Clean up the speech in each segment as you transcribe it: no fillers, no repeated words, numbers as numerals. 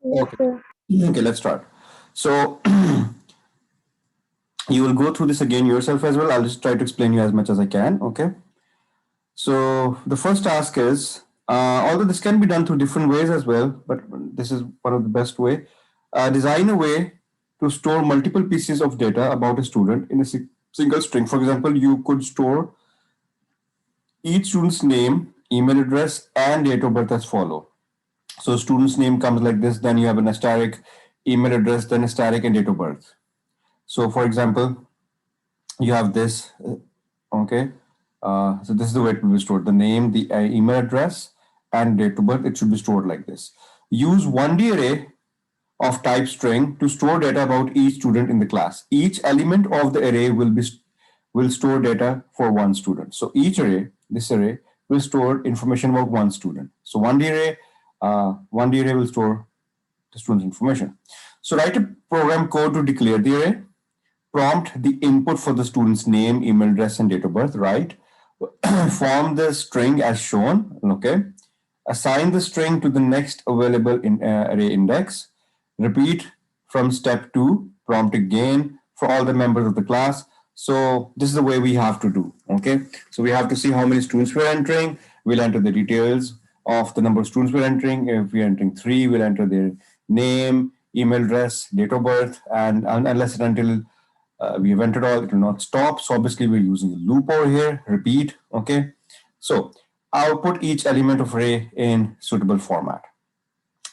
Yes, Okay. sir. Okay, let's start. So you will go through this again yourself as well. I'll just try to explain you as much as I can. Okay. So the first task is, although this can be done through different ways as well, but this is one of the best way. Design a way to store multiple pieces of data about a student in a single string. For example, you could store each student's name, email address, and date of birth as follow. So student's name comes like this, then you have an asterisk, email address, then asterisk, and date of birth. So for example, you have this, okay. So this is the way it will be stored. The name, the email address, and date of birth, it should be stored like this. Use 1D array of type string to store data about each student in the class. Each element of the array will store data for one student. So each array, this array, will store information about one student. So 1D array will store the student's information. So write a program code to declare the array. Prompt the input for the student's name, email address, and date of birth, right? Form the string as shown, okay? Assign the string to the next available array index. Repeat from step 2, prompt again for all the members of the class. So this is the way we have to do, okay? So we have to see how many students we're entering. We'll enter the details of the number of students we're entering. If we're entering 3, we'll enter their name, email address, date of birth, and unless and until we have entered all, it will not stop. So obviously we're using a loop over here, repeat, okay? So I'll put each element of array in suitable format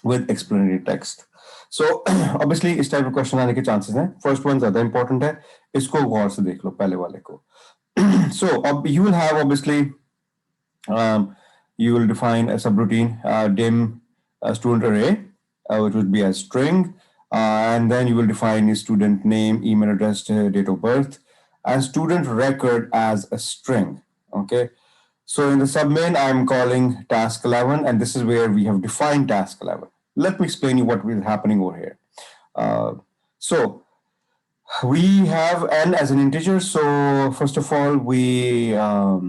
with explanatory text. So obviously इस type of question आने के chances हैं. First one ज़्यादा important है. इसको गौर से देख लो पहले वाले को. So you will have obviously you will define a subroutine dim student array, which would be a string, and then you will define a student name, email address, date of birth, and student record as a string. Okay. So in the submain, I'm calling task 11, and this is where we have defined task 11. Let me explain you what is happening over here. So we have n as an integer. So first of all, we have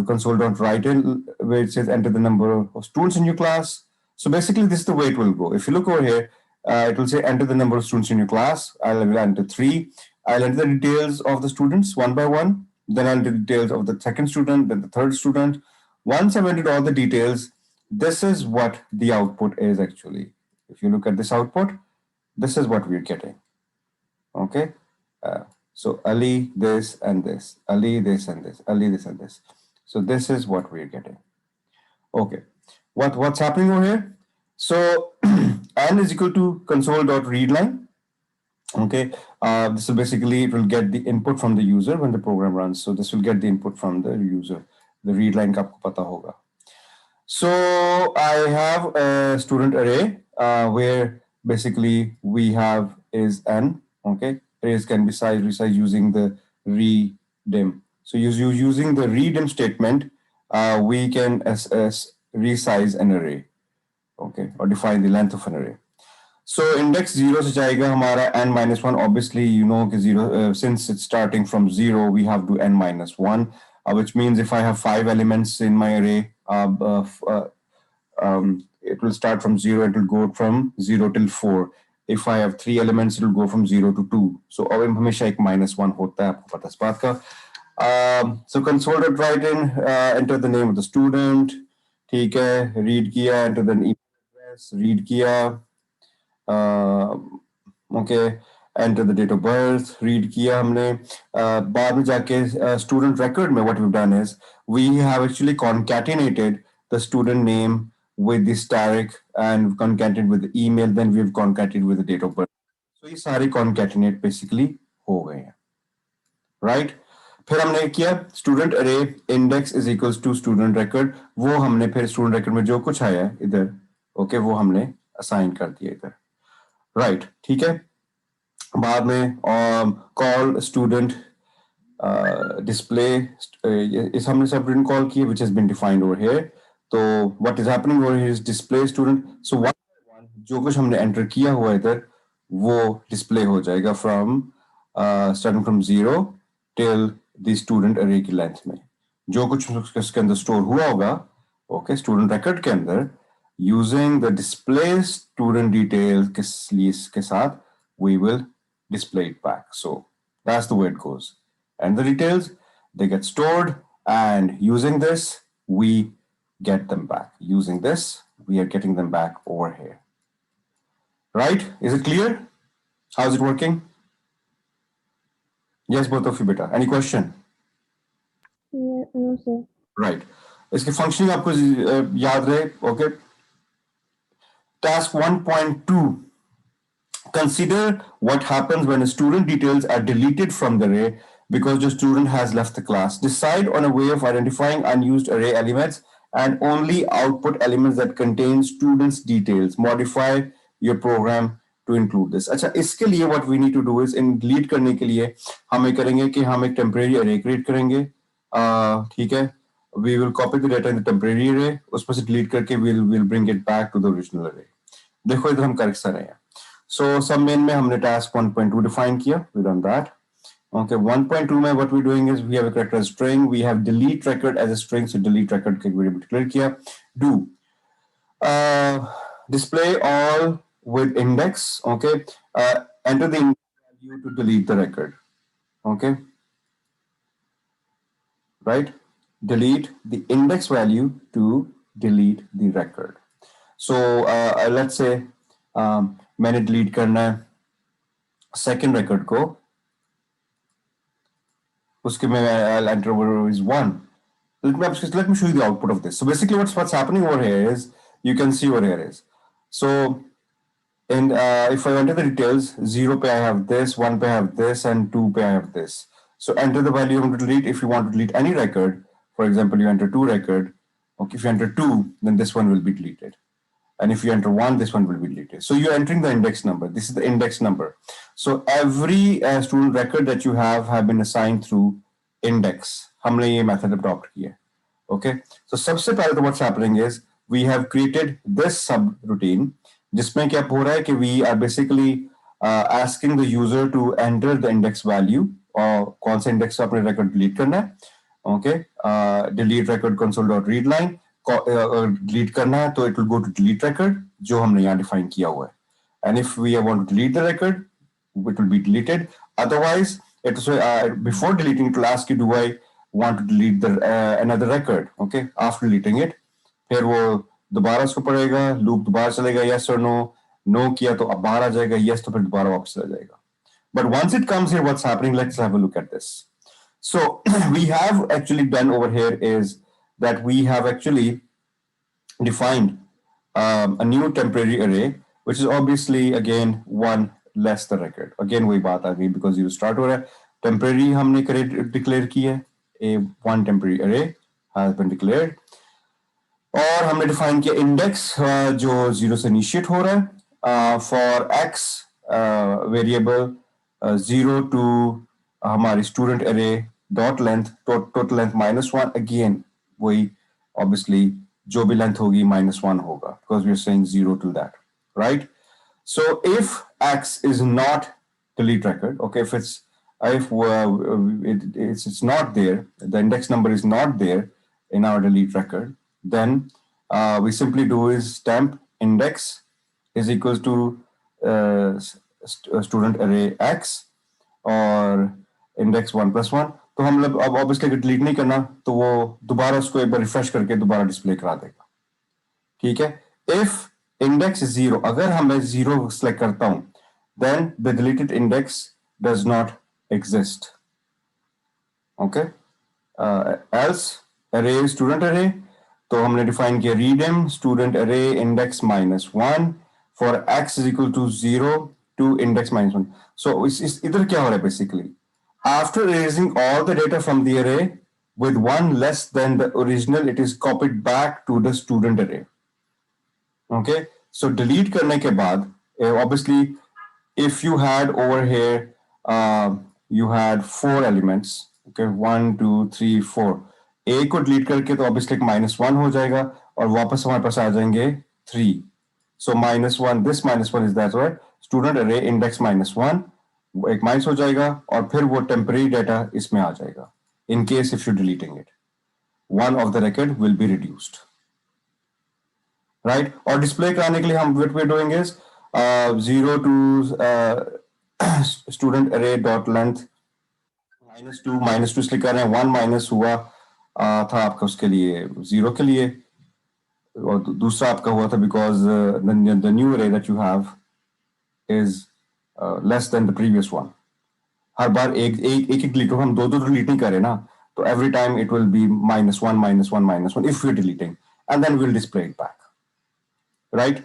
console.write in where it says enter the number of students in your class. So basically, this is the way it will go. If you look over here, it will say enter the number of students in your class. I'll enter 3. I'll enter the details of the students one by one. Then I'll enter the details of the second student, then the third student. Once I've entered all the details, this is what the output is actually. If you look at this output, this is what we're getting. Okay. So Ali, this and this, Ali, this and this, Ali, this and this. So this is what we're getting. Okay. What's happening over here? So n is equal to console.readline. Okay. This is basically, it will get the input from the user when the program runs. So this will get the input from the user. The read line ka aapko pata hoga. So I have a student array where basically we have is n. Okay. Arrays can be resized using the redim. So using the redim statement, we can resize an array, okay, or define the length of an array. So index 0 se jayega hamara n minus 1. Obviously, you know, 0, since it's starting from 0, we have to n minus 1, which means if I have 5 elements in my array, it will start from 0, it will go from 0 till 4. If I have 3 elements, it will go from 0 to 2. So अब हमेशा एक -1 होता है, आपको पता है इस बात का. So console.write in, enter the name of the student, ठीक है, read किया, enter the email address, read किया, okay, enter the date of birth, read किया हमने. बाद में जाके student record में what we've done is we have actually concatenated the student name with the static and concatenated with the email, then we've concatenated with the date of birth. So ये सारे concatenate basically हो गए हैं, right? फिर हमने किया student array index is equals to student record. वो हमने फिर student record में जो कुछ आया इधर, okay, वो हमने assign कर दिया इधर, right? ठीक है. बाद में call student display इस हमने subroutine call किया which has been defined over here. तो what is happening over here is display student. So one by one जो कुछ हमने enter किया हुआ इधर वो display हो जाएगा from starting from 0 till the student array की length में. जो कुछ उसके अंदर store हुआ होगा, okay, student record के अंदर using the display student details के साथ we will display it back. So that's the way it goes. And the details, they get stored, and using this, we get them back. Using this, we are getting them back over here. Right? Is it clear? How's it working? Yes, both of you, beta. Any question? Yeah, no, sir. Right. इसकी functioning आपको याद रहे, okay? Task 1.2. Consider what happens when student details are deleted from the array because the student has left the class. Decide on a way of identifying unused array elements and only output elements that contain students' details. Modify your program to include this. अच्छा, इसके लिए what we need to do is in delete करने के लिए हम करेंगे कि हम एक temporary array create करेंगे. ठीक है? We will copy the data in the temporary array. उसमें से delete करके we'll bring it back to the original array. देखो इधर हम कर रहे हैं. So sub main में हमने task 1.2 define किया. We done that. Okay, 1.2 में what we're doing is we have a character as string. We have delete record as a string. So delete record के variable declare किया. Do display all with index. Okay, enter the index value to delete the record. Okay, right? Delete the index value to delete the record. So let's say मैंने delete करना है second record को, उसके में I'll enter over is 1. Let me show you the output of this. So basically what's happening over here is, you can see over here is, so and if I enter the details, 0 pe I have this, 1 pe I have this, and 2 pe I have this. So enter the value you want to delete. If you want to delete any record, for example, you enter 2 record. Okay, if you enter 2, then this one will be deleted. And if you enter 1, this one will be deleted. So you're entering the index number. This is the index number. So every student record that you have been assigned through index. हमने ये method adopt किया. Okay. So सबसे पहले तो what's happening is we have created this subroutine जिसमें क्या हो रहा है कि we are basically asking the user to enter the index value और कौन सा index अपने record delete करना है. Okay. Delete record console.readline. delete करना है तो it will go to delete record जो हमने यहाँ define किया हुआ है. And if we want to delete the record, it will be deleted. Otherwise, it will, before deleting, it will ask you, do I want to delete the another record? Okay, after deleting it, फिर वो दोबारा उसको पढ़ेगा, loop दोबारा चलेगा, yes or no, no किया तो अब बाहर आ जाएगा, yes तो फिर दोबारा वापस आ जाएगा. But once it comes here, what's happening? Let's have a look at this. So we have actually done over here is that we have actually defined a new temporary array, which is obviously again one less the record. Again वही बात आ गई because you start हो रहा है. Temporary हमने declare की है. A one temporary array has been declared. और हमने define किया index जो 0 से initiate हो रहा है. For x variable 0 to हमारी student array dot length total length -1. Again वही obviously जो भी length होगी -1 होगा because we are saying 0 to that, right? So if x is not delete record, okay, if it's not there, the index number is not there in our delete record, then we simply do is temp index is equals to student array x और index 1 plus 1. तो हम लोग अब obviously अगर delete नहीं करना तो वो दोबारा उसको एक बार रिफ्रेश करके दोबारा डिस्प्ले करा देगा. ठीक है. इफ इंडेक्स 0, अगर हम 0 सेलेक्ट करता हूं, then the deleted index does not exist. Okay. Else array student array, तो हमने डिफाइन किया redeem student array index -1 for x is equal to 0 to index -1. So इधर क्या हो रहा है basically, after erasing all the data from the array with one less than the original, it is copied back to the student array. Okay, so delete करने के बाद, obviously, if you had over here, you had 4 elements. Okay, 1, 2, 3, 4. A को delete करके तो obviously -1 हो जाएगा और वापस हमारे पास आ जाएंगे 3. So -1, this -1 is that, right? Student array index -1. एक माइनस हो जाएगा और फिर वो टेम्परेरी डाटा इसमें आ जाएगा. In case if you deleting it, one of the record will be reduced. right? और डिस्प्ले कराने के लिए हम what we're doing is 0 to student array dot length -2 इसलिए कर रहे हैं 1 माइनस हुआ था आपका उसके लिए 0 के लिए और दूसरा आपका हुआ था because the new array that you have is less than the previous one. हर बार एक एक एक डिलीट हो हम दो दो डिलीट नहीं करें ना तो every time it will be -1 if we're deleting and then we'll display it back, right?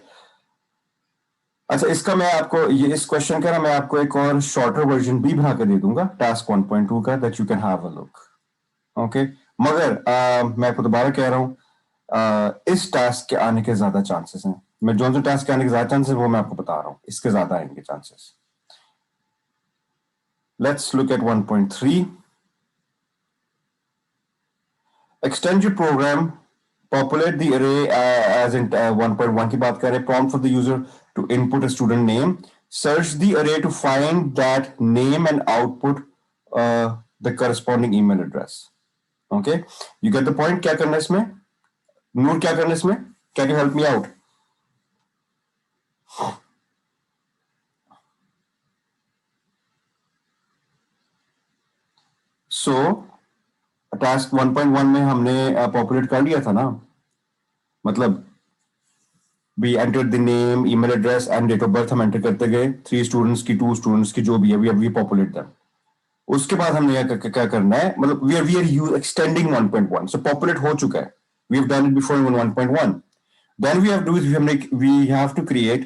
अच्छा इसका मैं आपको ये इस क्वेश्चन का ना मैं आपको एक और शॉर्टर वर्जन भी बना के दे दूंगा टास्क 1.2 का that you can have a look, okay? मगर मैं आपको दोबारा कह रहा हूं इस टास्क के आने के ज्यादा चांसेस हैं। मैं जो जो टास्क के आने के ज्यादा चांसेस वो मैं आपको बता रहा हूं, इसके ज्यादा आएंगे chances. Let's look at 1.3। Extend your program, populate the array as in 1.1 की बात करें, prompt for the user to input a student name, search the array to find that name and output the corresponding email address. Okay, you get the point? क्या करना है इसमें? नूर क्या करना है इसमें? Can you help me out? So task 1.1 में हमने पॉपुलेट कर लिया था ना, मतलब we entered the name, email address and date of birth हम एंटर करते गए, 3 स्टूडेंट्स की 2 स्टूडेंट्स की जो भी है we populate them. उसके बाद हमने क्या करना है, मतलब we are extending 1.1, so populate हो चुका है, we have done it before in 1.1. Then we have to do we have to create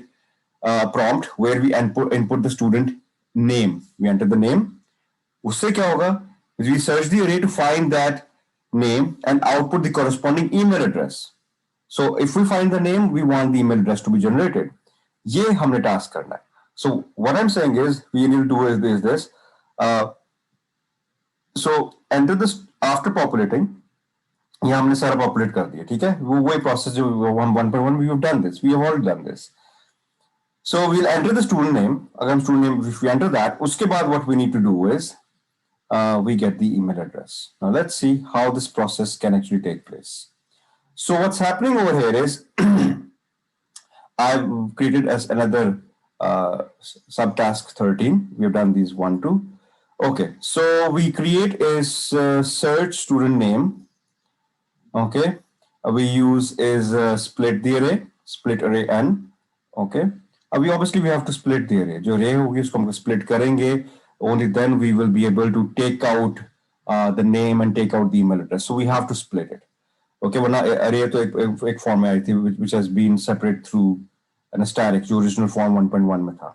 a prompt where we input the student name, we enter the name, उससे क्या होगा, we search the array to find that name and output the corresponding email address. So if we find the name, we want the email address to be generated. ये हमने task करना है. So what I'm saying is we need to do is this. So enter this after populating. ये हमने सारा populate कर दिया, ठीक है? वो वही process जो 1.1 we have done this. We have already done this. So we'll enter the student name. अगर हम student name if we enter that, उसके बाद what we need to do is we get the email address. Now let's see how this process can actually take place. So what's happening over here is I've created as another subtask 13. We have done these 1, 2. Okay, so we create is search student name. Okay, we use is split array n. Okay, we obviously we have to split the array. जो array होगी उसको हम split करेंगे. Only then we will be able to take out the name and take out the email address. So we have to split it. Okay, वरना array तो एक form में आई थी which has been separate through an static जो original form 1.1 में था.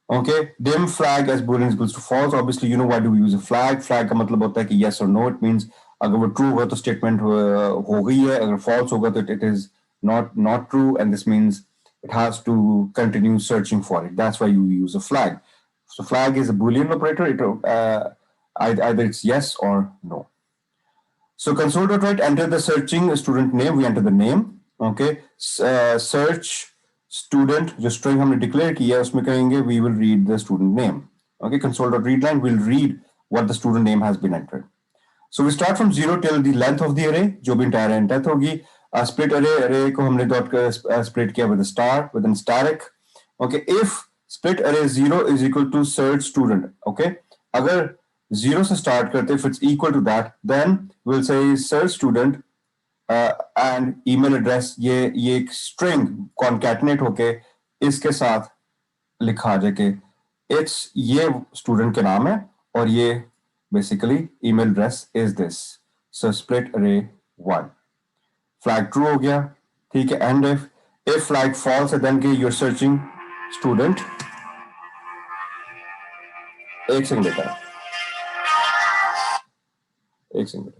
Okay, dim flag as boolean is equals to false. Obviously, you know why do we use a flag? Flag का मतलब होता है कि yes or no. It means अगर वो true होगा तो statement हो गई है, अगर false होगा तो it is not true, and this means it has to continue searching for it. That's why you use a flag. So flag is a boolean operator. Either it's yes or no. So console.write, enter the searching student name, we enter the name, okay. Search student, जो string हमने declare किया है उसमें कहेंगे we will read the student name, okay. Console.readline will read what the student name has been entered. So we start from 0 till the length of the array, जो भी entire length होगी. Split array को हमने dot split किया with a star, with an static, okay. If split array 0 is equal to search student, okay. अगर 0 से start करते, if it's equal to that, then we'll say search student and email address, ये एक string concatenate होके इसके साथ लिखा आ जाए कि it's ये student के नाम है और ये basically email address is this. So split array 1. Flag true हो गया, ठीक है. And if flag false है then कि you're searching student. एक सेकंड बेटा, एक second.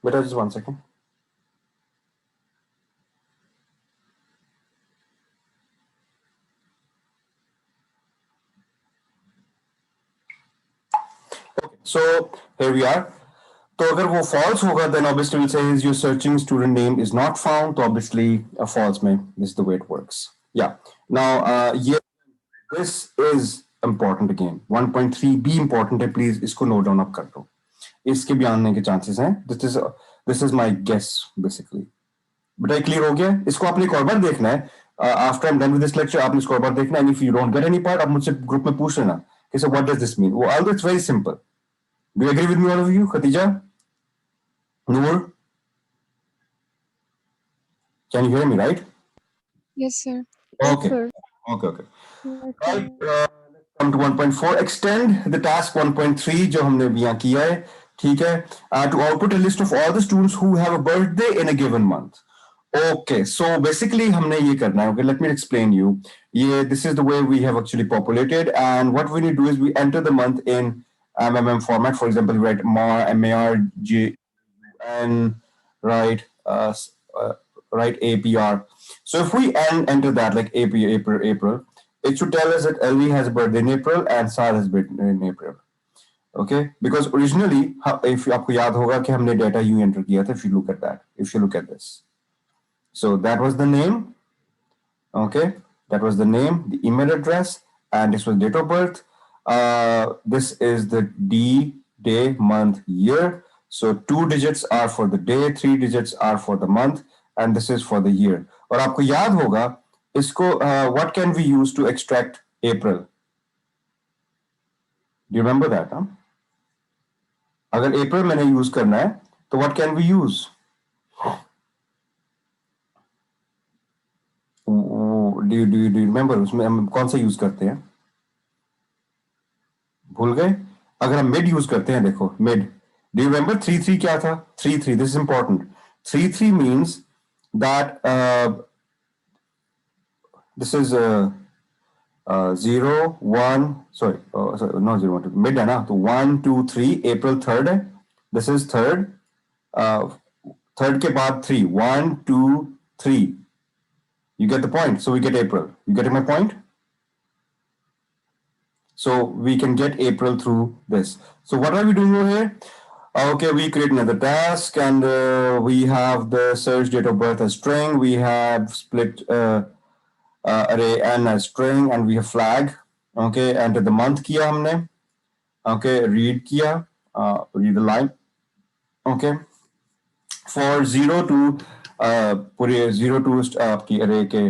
Beta, just 1 second. Okay, so here we are. तो अगर वो false होगा, then obviously we'll say is your searching student name is not found. तो obviously a false में this is the way it works. Yeah. Now, this is important again. 1.3 be important है, please इसको note down up कर दो. इसके भी आने के chances हैं. This is my guess basically. बेटा क्लियर हो गया? इसको आपने एक और बार देखना है. After I'm done with this lecture, आपने इसको और बार देखना है. And if you don't get any part, आप मुझसे ग्रुप में पूछ लेना. Okay, so what does this mean? Well, although it's very simple. Do you agree with me, all of you? Khatija? Noor? Can you hear me, right? Yes, sir. Yes, Okay. sir. Okay. Yes, Right. sir. Come to 1.4. Extend the task 1.3 जो हमने अभी यहाँ किया है. ठीक है. To output a list of all the students who have a birthday in a given month. Okay, so basically हमने ये करना है. Okay, let me explain you. This is the way we have actually populated, and what we need to do is we enter the month in MMM format. For example, we write MAR, MARG, and write write APR. So if we enter that like April, it should tell us that LV has a birthday in April and SAR has birthday in April. Okay, because originally, if आपको याद होगा कि हमने data you enter किया था. If you look at that, if you look at this, so that was the name. Okay, that was the name, the email address, and this was date of birth. This is the D, day, month, year. So 2 digits are for the day, 3 digits are for the month, and this is for the year. और आपको याद होगा इसको what can we use to extract April? Do you remember that? Huh? अगर April मैंने use करना है तो what can we use? Do you remember उसमें हम कौन सा यूज करते हैं? भूल गए? अगर हम मिड यूज करते हैं, देखो मिड. डू यू रिमेंबर 3-3 क्या था? 3-3, this is important. 3-3 means that this is 0-1, sorry no 0-1, mid है ना, तो 1-2-3 अप्रैल 3rd है. This is third. थर्ड के बाद 3, 1-2-3. You get the point. So we get April. You getting my point? So we can get April through this. So what are we doing over here? Okay, we create another task, and we have the search date of birth as string. We have split array n as string, and we have flag. Okay, enter the month किया हमने. Okay, read किया. Read the line. Okay, for 0 to पूरे 0 to आपकी array के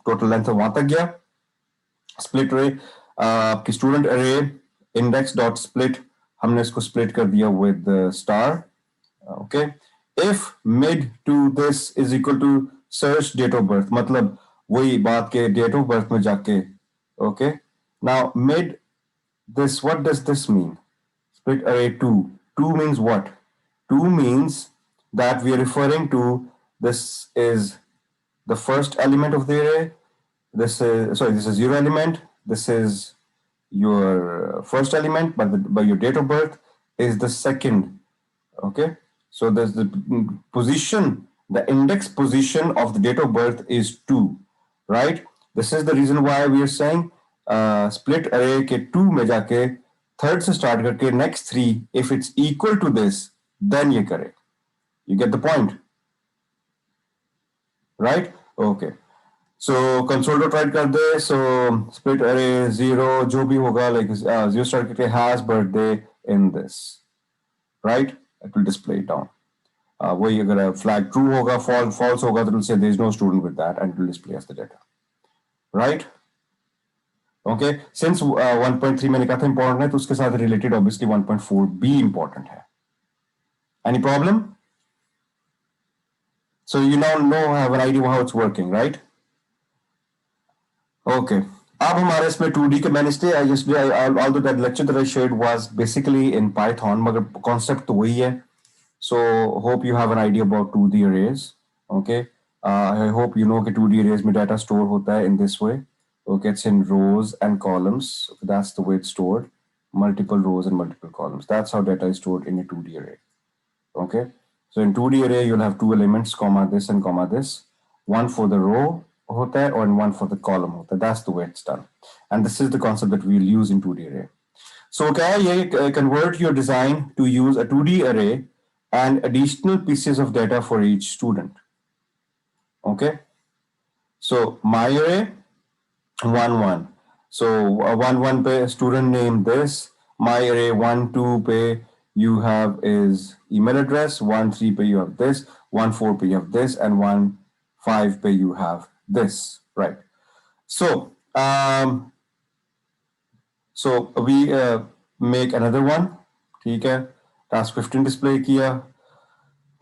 total length वहां तक गया. Split array, आपकी student array index dot split, हमने इसको split कर दिया with the star. Okay, if mid to this is equal to search date of birth, मतलब वही बात के date of birth में जाके. Okay, now mid this, what does this mean? Split array 2. 2 means what? 2 means that we are referring to, this is the first element of the array. This is, sorry, this is 0 element. This is your first element, but by your date of birth is the second. Okay, so there's the position, the index position of the date of birth is 2, right? This is the reason why we are saying split array के 2 में जाके third से start करके next 3, if it's equal to this, then ये करे. You get the point, right? Okay. So console dot write कर दे. So split array 0 जो भी होगा, like 0 start करके has birthday in this, right? It will display it down. वही अगर flag true होगा, false होगा, तो it will say there is no student with that, and it will display as the data, right? Okay. Since 1.3 मैंने कहा था important है, तो उसके साथ related obviously 1.4 भी important है. Any problem? So you now have an idea how it's working, right? Okay. अब हमारे इसमें 2D के मैंने इसलिए although that lecture that I shared was basically in Python, मगर concept तो वही है. So hope you have an idea about 2D arrays. Okay. I hope you know कि 2D arrays में data store होता है in this way. Okay, it's in rows and columns. That's the way it's stored. Multiple rows and multiple columns. That's how data is stored in a 2D array. Okay. So in 2D array, you'll have two elements, comma this and comma this. One for the row hota hai, and one for the column hota hai. That's the way it's done. And this is the concept that we'll use in 2D array. So can you convert your design to use a 2D array and additional pieces of data for each student. Okay. So my array 1 1. So 1 1 पे student name this. My array 1 2 पे you have is email address. 1 3 पे you have this. 1 4 पे you have this, and 1 5 पे you have this. Right. So we make another one. ठीक है. Task 15 display किया.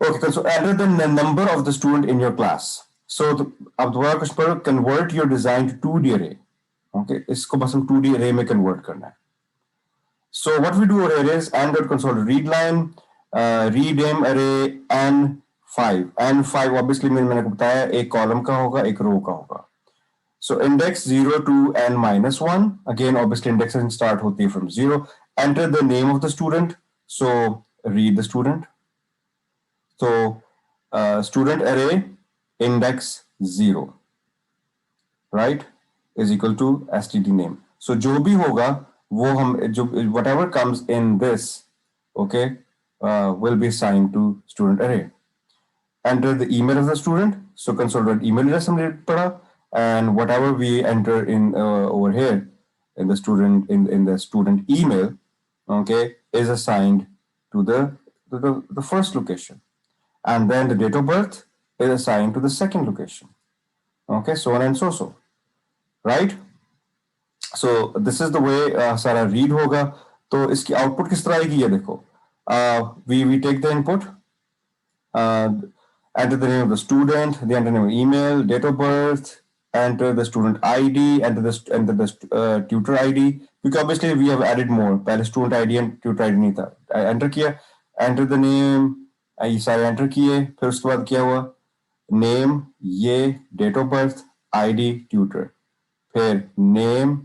Okay, so enter the number of the student in your class. So अब दोबारा कुछ पर convert your design to 2D array. Okay, इसको बस हम 2D array में convert करना है. So what we do over here is n.console read line, readm array n5. n5 obviously मैंने आपको बताया एक column का होगा एक row का होगा. So index 0 to n minus 1. Again, obviously indexation start होती है from 0. Enter the name of the student. So read the student. So student array index 0, right, is equal to std name. So जो भी होगा वो हम जो whatever comes in this, okay, will be assigned to student array. Enter the email of the student. So console.email address हमने पढ़ा, and whatever we enter in over here in the student in the student email, okay, is assigned to the first location. And then the date of birth is assigned to the second location. Okay, so on and so. Right? So this is the way सारा read होगा. तो इसकी output किस तरह आएगी ये देखो. We take the input, enter the name of the student, the enter name of email, date of birth, enter the student ID, enter the tutor ID, because obviously we have added more. पहले student ID and tutor ID नहीं था. Enter किया, enter the name, ये सारे enter किए. फिर उसके बाद क्या हुआ, नेम, ये date of birth, ID, tutor, फिर name.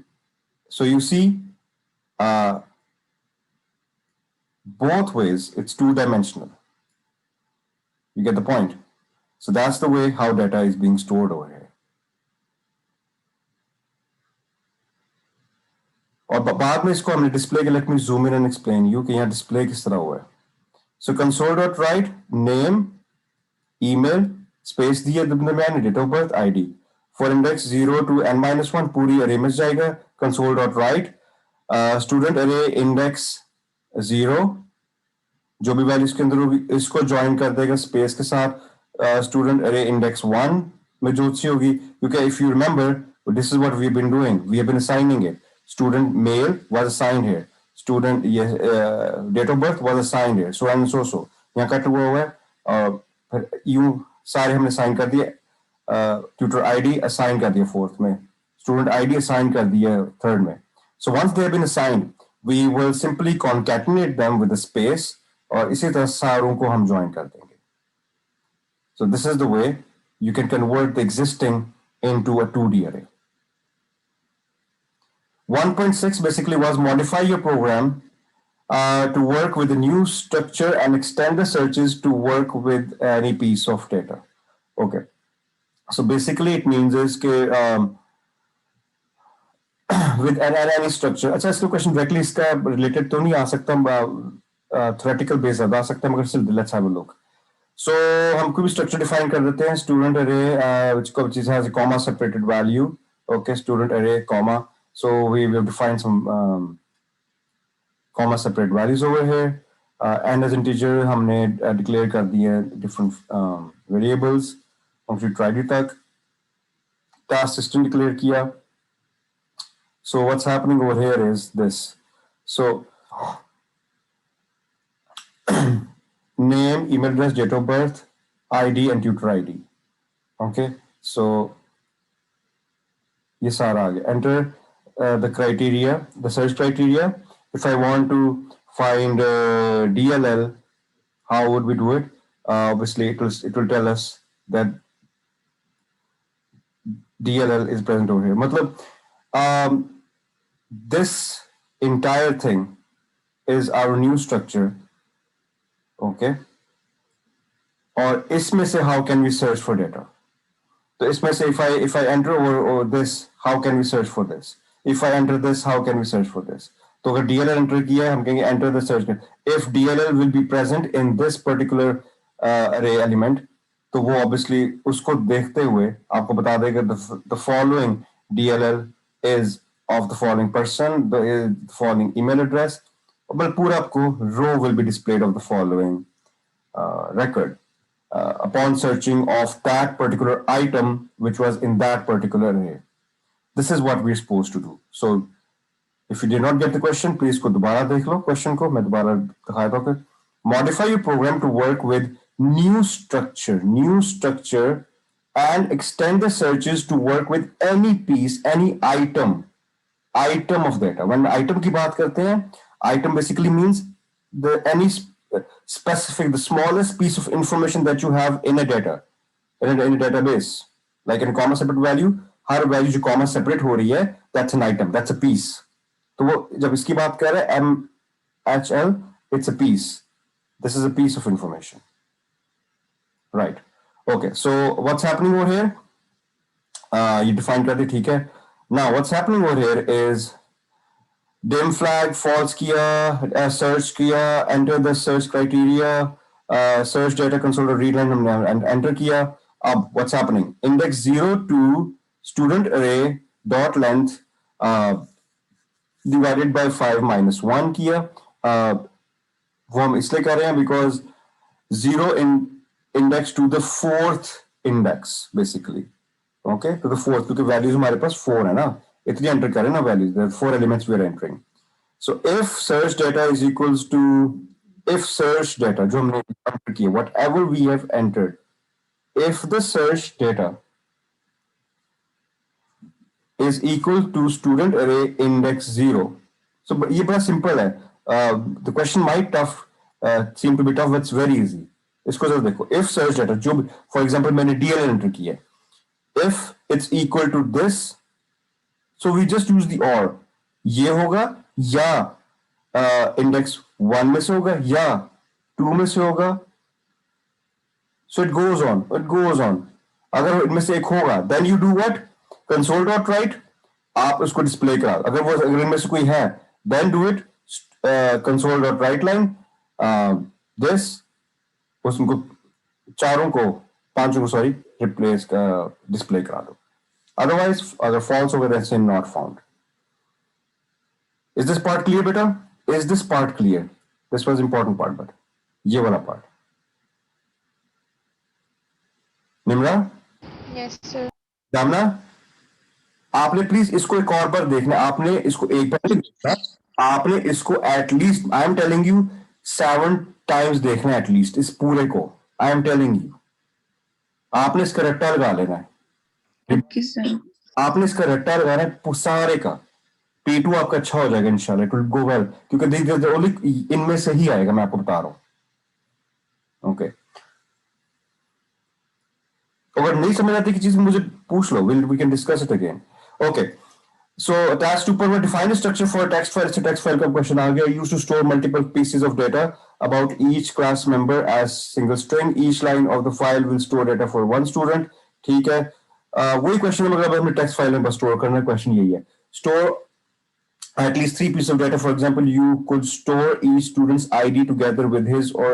So you see both ways it's two-dimensional. You get the point? So that's the way how data is being stored over here. और बाद में इसको हमने डिस्प्ले के, let me zoom in and explain you कि यहाँ display किस तरह हुआ है. So console.write name, email, space दिया दरमियान, date of birth, ID. For index 0 to n minus 1 पूरी array में जाएगा. Console.write student array index 0, जो भी वैल्यू इसके अंदर होगी इसको ज्वाइन कर देगा स्पेस के साथ. Student array index 1 में जो सी होगी, क्योंकि if you remember this is what we've been doing, we have been assigning it. Student male was assigned here. Student date of birth was assigned here, so and so. यहाँ cut हुआ है फिर यूं सारे हमने असाइन कर दिए. Tutor ID assign कर दिया फोर्थ में, स्टूडेंट आईडी असाइन कर दिया थर्ड में. So once they have been assigned we will simply concatenate them with the space, और इसी तरह सारों को हम ज्वाइन कर देंगे. So this is the way you can convert the existing into a 2D array. 1.6 basically was modify your program to work with the new structure and extend the searches to work with any piece of data. Okay. So basically it means is with any structure. अच्छा, इसका question directly इसका related तो नहीं आ सकता, theoretical base आ सकता है, मगर still let's have a look. So हम कोई भी structure define कर देते हैं. Student array which has a comma separated value. Okay, student array comma. So we will define some comma separate values over here. And as integer हमने declare कर दिए different variables. हमने try तक task system declare किया. So what's happening over here is this. So name, email address, date of birth, ID, and tutor ID. Okay. So ये सारा आ गया. Enter the criteria, the search criteria. If I want to find DLL, how would we do it? Obviously, it will tell us that DLL is present over here. मतलब this entire thing is our new structure. Okay. और इसमें से how can we search for data. तो इसमें से if I enter over this, how can we search for this? If I enter this, how can we search for this? तो अगर DLL enter किया है हम कहेंगे enter the search. If DLL will be present in this particular array element, तो वो obviously उसको देखते हुए आपको बता देगा the following DLL is of the following person, the following email address, बल पूरा आपको row will be displayed of the following record. Upon searching of that particular item which was in that particular array. This is what we're supposed to do. So if you did not get the question, please को दोबारा देख लो question को मैं दोबारा दिखाता हूँ. Modify your program to work with new structure and extend the searches to work with any piece, any item of data. When item की बात करते हैं, item basically means any specific, the smallest piece of information that you have in a data, in a database. Like in comma separate value, her value जो comma separate हो रही है, that's an item, that's a piece. तो वो जब इसकी बात कर रहे हैं MHL, it's a piece. This is a piece of information. Right. Okay. So what's happening over here? You define कर दी ठीक है. Now what's happening over here is dim flag false किया, search किया, enter the search criteria, search data console read and enter किया. अब what's happening? Index 0 to student array dot length divided by 5 minus 1 किया. वो हम इसलिए कर रहे हैं because 0 in index to the fourth index basically. Okay, to the fourth क्योंकि values हमारे पास 4 है ना, इतनी enter करें ना values, there are 4 elements we are entering. So if search data is equals to, if search data जो हमने enter किया, whatever we have entered, if the search data is equal to student array index 0. So ये बड़ा simple है. The question might seem to be tough, but it's very easy. इसको जरा देखो. If search data जो for example मैंने DL enter किया है, if it's equal to this, so we just use the or. ये होगा या index 1 में से होगा या 2 में से होगा. So it goes on. अगर इनमें से एक होगा, then you do what? Console.write, आप उसको डिस्प्ले करा. अगर इनमें से कोई है, then do it console.write line this, उसको चारों को पांचों को सॉरी रिप्लेस का डिस्प्ले करा दो. Otherwise, अगर false होगा then say not found. Is this part clear, beta? Is this part clear? This was important part, but ये वाला part. निम्रा? Yes, sir. दामना? आपने प्लीज इसको एक और बार देखना. आपने इसको एक बार देखना. आपने इसको at least, I am telling you 7 times देखना एटलीस्ट इस पूरे को. I am telling you. आपने इसका रट्टा लगा लेना है. Okay, sir. आपने इसका रट्टा लगाना है सारे का. P2 आपका अच्छा हो जाएगा इंशाल्लाह. इट विल गो वेल क्योंकि ओनली इनमें से ही आएगा, मैं आपको बता रहा हूं. ओके, अगर नहीं समझ आती की चीज मुझे पूछ लो. We can discuss it again. Okay, so attached to per define a structure for a text file. It's a text file का question आ गया. Used to store multiple pieces of data about each class member as single string. Each line of the file will store data for one student. ठीक है. वही question मतलब हमने text file में store करना है. क्वेश्चन यही है. Store at least 3 pieces of data. For example, you could store each student's ID together with his or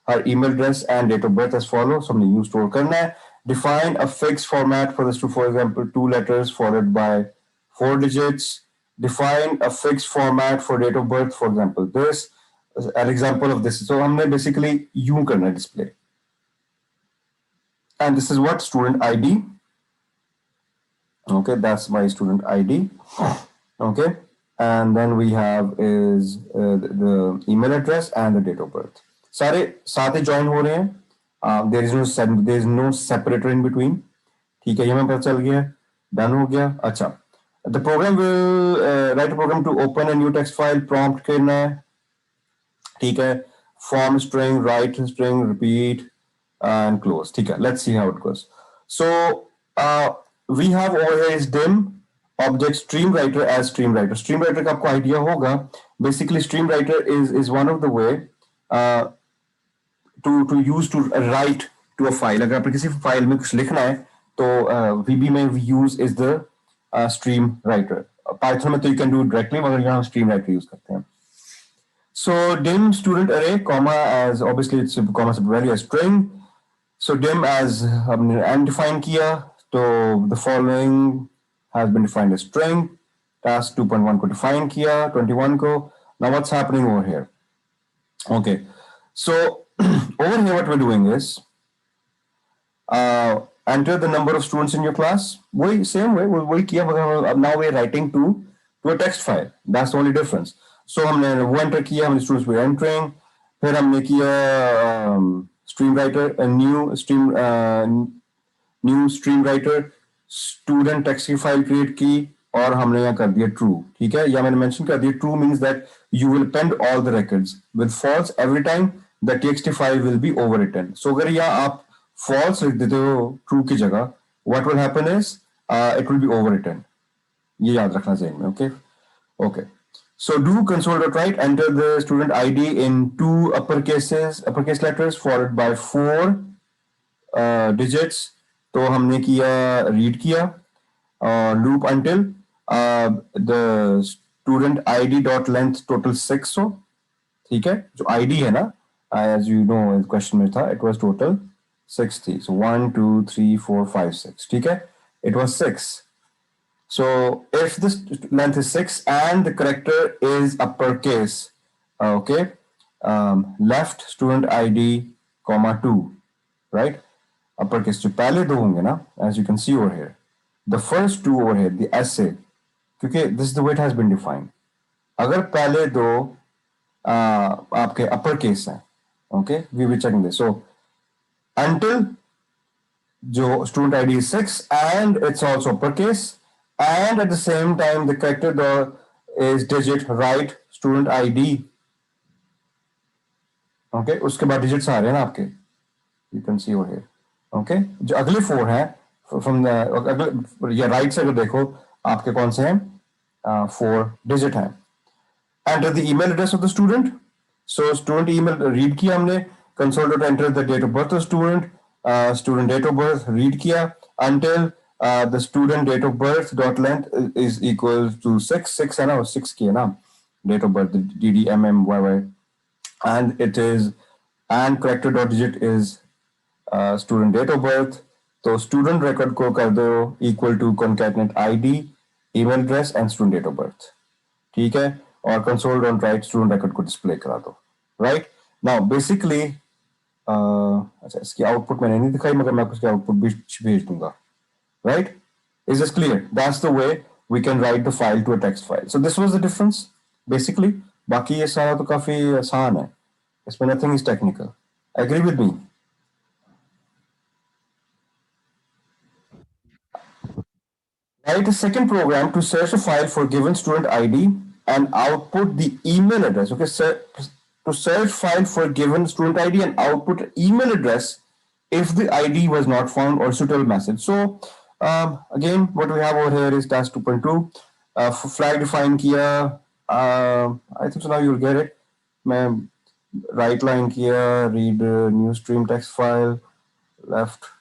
her email address and date of birth as follows. So हमने use store करना है. Define a fixed format for this to, for example, 2 letters followed by 4 digits. Define a fixed format for date of birth, for example, this. An example of this. So हमने basically यूं करना है display. And this is what? Student ID. Okay, that's my student ID. Okay, and then we have is the email address and the date of birth. सारे साथ join हो रहे हैं. There is no separator in between. ठीक है, ये हमें पता चल गया. Done हो गया. अच्छा. The program will write a program to open a new text file. Prompt करना है. ठीक है. Form string, write string, repeat, and close. ठीक है. Let's see how it goes. So we have over here is dim object stream writer as stream writer. Stream writer का आपको idea होगा. Basically, stream writer is one of the way to use to write to a file. अगर आपने किसी file में कुछ लिखना है तो VB में we use is the stream writer. Python में तो you can do it directly, मगर यहाँ stream writer use करते हैं. So dim student array comma as obviously it's a comma value as string. So dim as हमने undefined किया तो the following has been defined as string. Task 2.1 को define किया 21 को. Now what's happening over here? Okay, so over here what we're doing is enter the number of students in your class. वही same way वही किया मगर now we're writing to a text file. That's the only difference. So हमने वो enter किया, हमने students were entering, फिर हमने किया stream writer, a new stream writer, student text की file create की और हमने यहाँ कर दिया true. ठीक है, या मैंने mention कर दिया true means that you will append all the records. With false every time the txt file will be overwritten. So अगर यहाँ आप false लिख देते हो true की जगह, what will happen is it will be overwritten. ये याद रखना चाहिए में. Okay. So do console.write, enter the student ID in 2 uppercase letters followed by 4 digits. तो हमने किया read किया loop until the student ID dot length total 6 हो. ठीक है, जो ID है ना, as you know question में था, it was total 6 थी. So 1 2 3 4 5 6. ठीक है, it was 6. So if this length is 6 and the character is uppercase, okay, left student ID comma 2, right? Uppercase जो पहले दो होंगे ना, as you can see over here, the first two over here, the essay, क्योंकि this is the way it has been defined. अगर पहले दो आपके uppercase हैं, okay, we will be checking this. So until जो student ID is 6 and it's also uppercase, and at the same time the character is digit, right student ID. Okay, उसके बाद digits आ रहे हैं ना आपके, you can see over here. Okay, जो अगले 4 हैं from the अगले या right से अगर देखो आपके कौन से हैं 4 digit हैं. Enter the email address of the student. So student email read किया हमने, console.enter the date of birth of student, student date of birth read किया until the student date of birth dot length is equal to 6 है ना, 6 की है ना date of birth, DDMMYY, and it is and character dot digit is student date of birth. तो student record को कर दो equal to concatenate ID, email address and student date of birth. ठीक है, और console.write student record को display करा दो. Right now basically अच्छा इसकी output मैंने नहीं दिखाई मगर मैं आपको इसकी output भी भेज दूंगा. Right? Is this clear? That's the way we can write the file to a text file. So this was the difference, basically. बाकी ये सारा तो काफी आसान है. इसमें nothing is technical. Agree with me? Write a second program to search a file for given student ID and output the email address. Okay, to search file for given student ID and output email address if the ID was not found or suitable message. So again, what we have over here is task 2.2. Flag define किया. I think so now you'll get it. मैं right line किया, read new stream text file, left.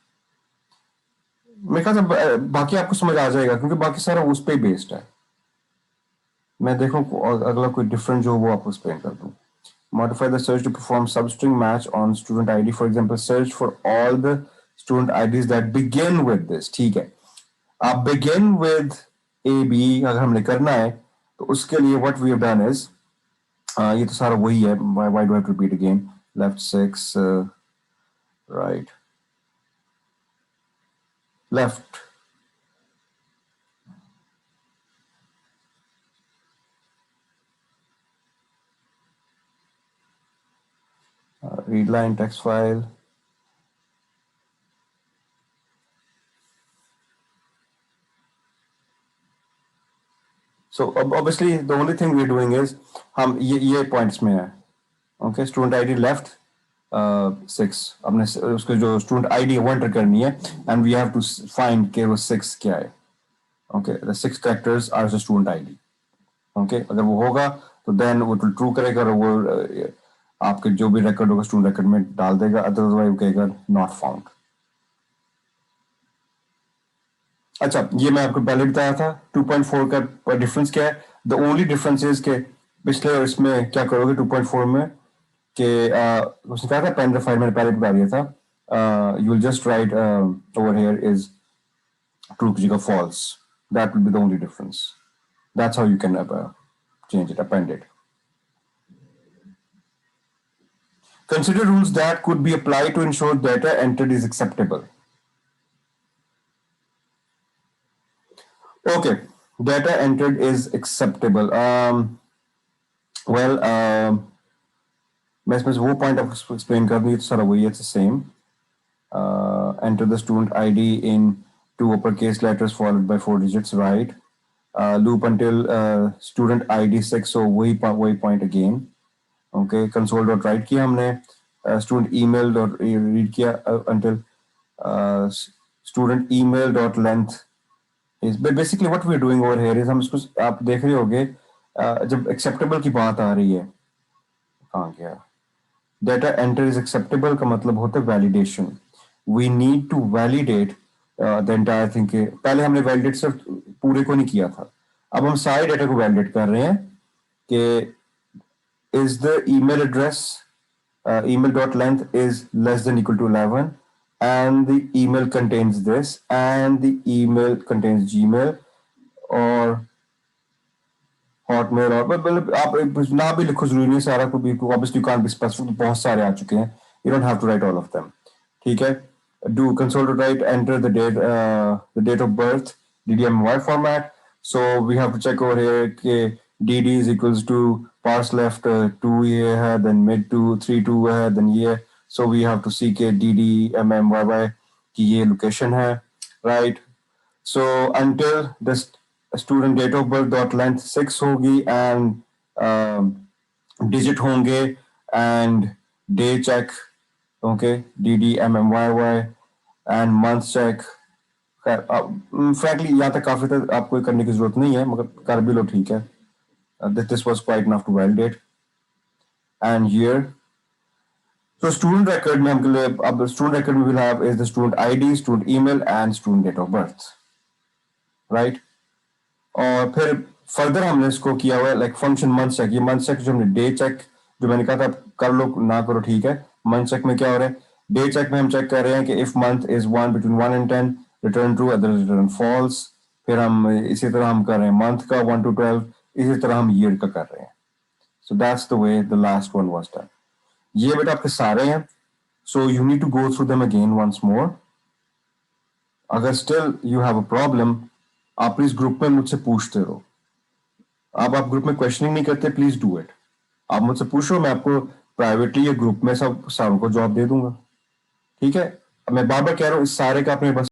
मेरे ख्याल से बाकी आपको समझ आ जाएगा क्योंकि बाकी सारा उस पे बेस्ड है. मैं देखूं अगला कोई डिफरेंट जो वो आपको एक्सप्लेन कर दूं. Modify the search to perform substring match on student ID. For example, search for all the student IDs that begin with this. ठीक है, आप begin with AB अगर हमने करना है तो उसके लिए what we have done is ये तो सारा वही है. Why do I have to repeat again? Left 6, right, left. Read line text file. So obviously the only thing we're doing is हम ये points में है. Okay, student ID left 6. हमने उसके जो student ID वो enter करनी है and we have to find के वो 6 क्या है. Okay, the 6 characters are the student ID. Okay, अगर वो होगा तो then वो true करेगा और वो आपके जो भी रिकॉर्ड होगा स्टूडेंट रिकॉर्ड में डाल देगा, अदरवाइज कहेगा नॉट फाउंड। अच्छा, ये मैं आपको पहले बताया था 2.4 का डिफरेंस क्या है। द ओनली डिफरेंस इज के पिछले इसमें क्या करोगे 2.4 में कि उसने कहा था पेन ड्राइव मैंने पहले बता दिया था, you will just write over here is true की जगह false, that will be the only difference, that's how you can change it, append it. Consider rules that could be applied to ensure data entered is acceptable. Okay, data entered is acceptable. Well, मैं इसमें से वो point आपको explain कर दूँ, सारा वही है, same. Enter the student ID in 2 uppercase letters followed by 4 digits, right? Loop until student ID 6, so वही point again. Okay, console dot write किया हमने, student email dot read किया until student email dot length is basically what we're doing over here is हम इसको आप देख रहे होगे, जब acceptable की बात आ रही है, कहाँ गया, data enter is acceptable का मतलब होता है validation. We need to validate the entire thing के पहले हमने validate सिर्फ पूरे को नहीं किया था, अब हम सारे डेटा को validate कर रहे हैं कि is the email address email dot length is less than equal to 11 and the email contains this and the email contains Gmail or Hotmail और मतलब आप ना भी लिखो, जरूरी नहीं सारा को भी, obviously you can't be specific, बहुत सारे आ चुके हैं, you don't have to write all of them, ठीक है। Do console to write enter the date of birth DDMY format, so we have to check over here कि DD is equals to parse left 2 ये है, then mid 2 3 2 है, then ये, so we have to see कि DD MMYY की ये location है, right? So until the student date of birth dot length 6 होगी and digit होंगे and day check, okay, DDMMYY and month check। frankly यहाँ तक काफी तक आपको करने की जरूरत नहीं है, मगर कर भी लो, ठीक है। this was quite enough to validate and year। so student record में हमके लिए अब student record में we'll have is the student ID, student email and student date of birth, right? और फिर फर्दर हमने इसको किया हुआ है लाइक फंक्शन मंथ चेक, ये मंथ चेक जो हमने डे चेक जो मैंने कहा था कर लो ना करो, ठीक है। मंथ चेक में क्या हो रहा है, डे चेक में हम चेक कर रहे हैं कि if month is 1 between 1 and 10 return true, other return false. फिर हम इसी तरह हम कर रहे हैं मंथ का 1 to 12, इसी तरह हम ईयर का कर रहे हैं। So that's the way the last one was done. ये बेटा आपके सारे हैं, so you need to go through them again once more. अगर still you have a problem, आप इस ग्रुप में मुझसे पूछते रहो। अब आप ग्रुप में क्वेश्चनिंग नहीं करते, प्लीज डू इट। आप मुझसे पूछो, मैं आपको प्राइवेटली या ग्रुप में सब सारों को जवाब दे दूंगा, ठीक है। मैं बार बार कह रहा हूँ, इस सारे का अपने पास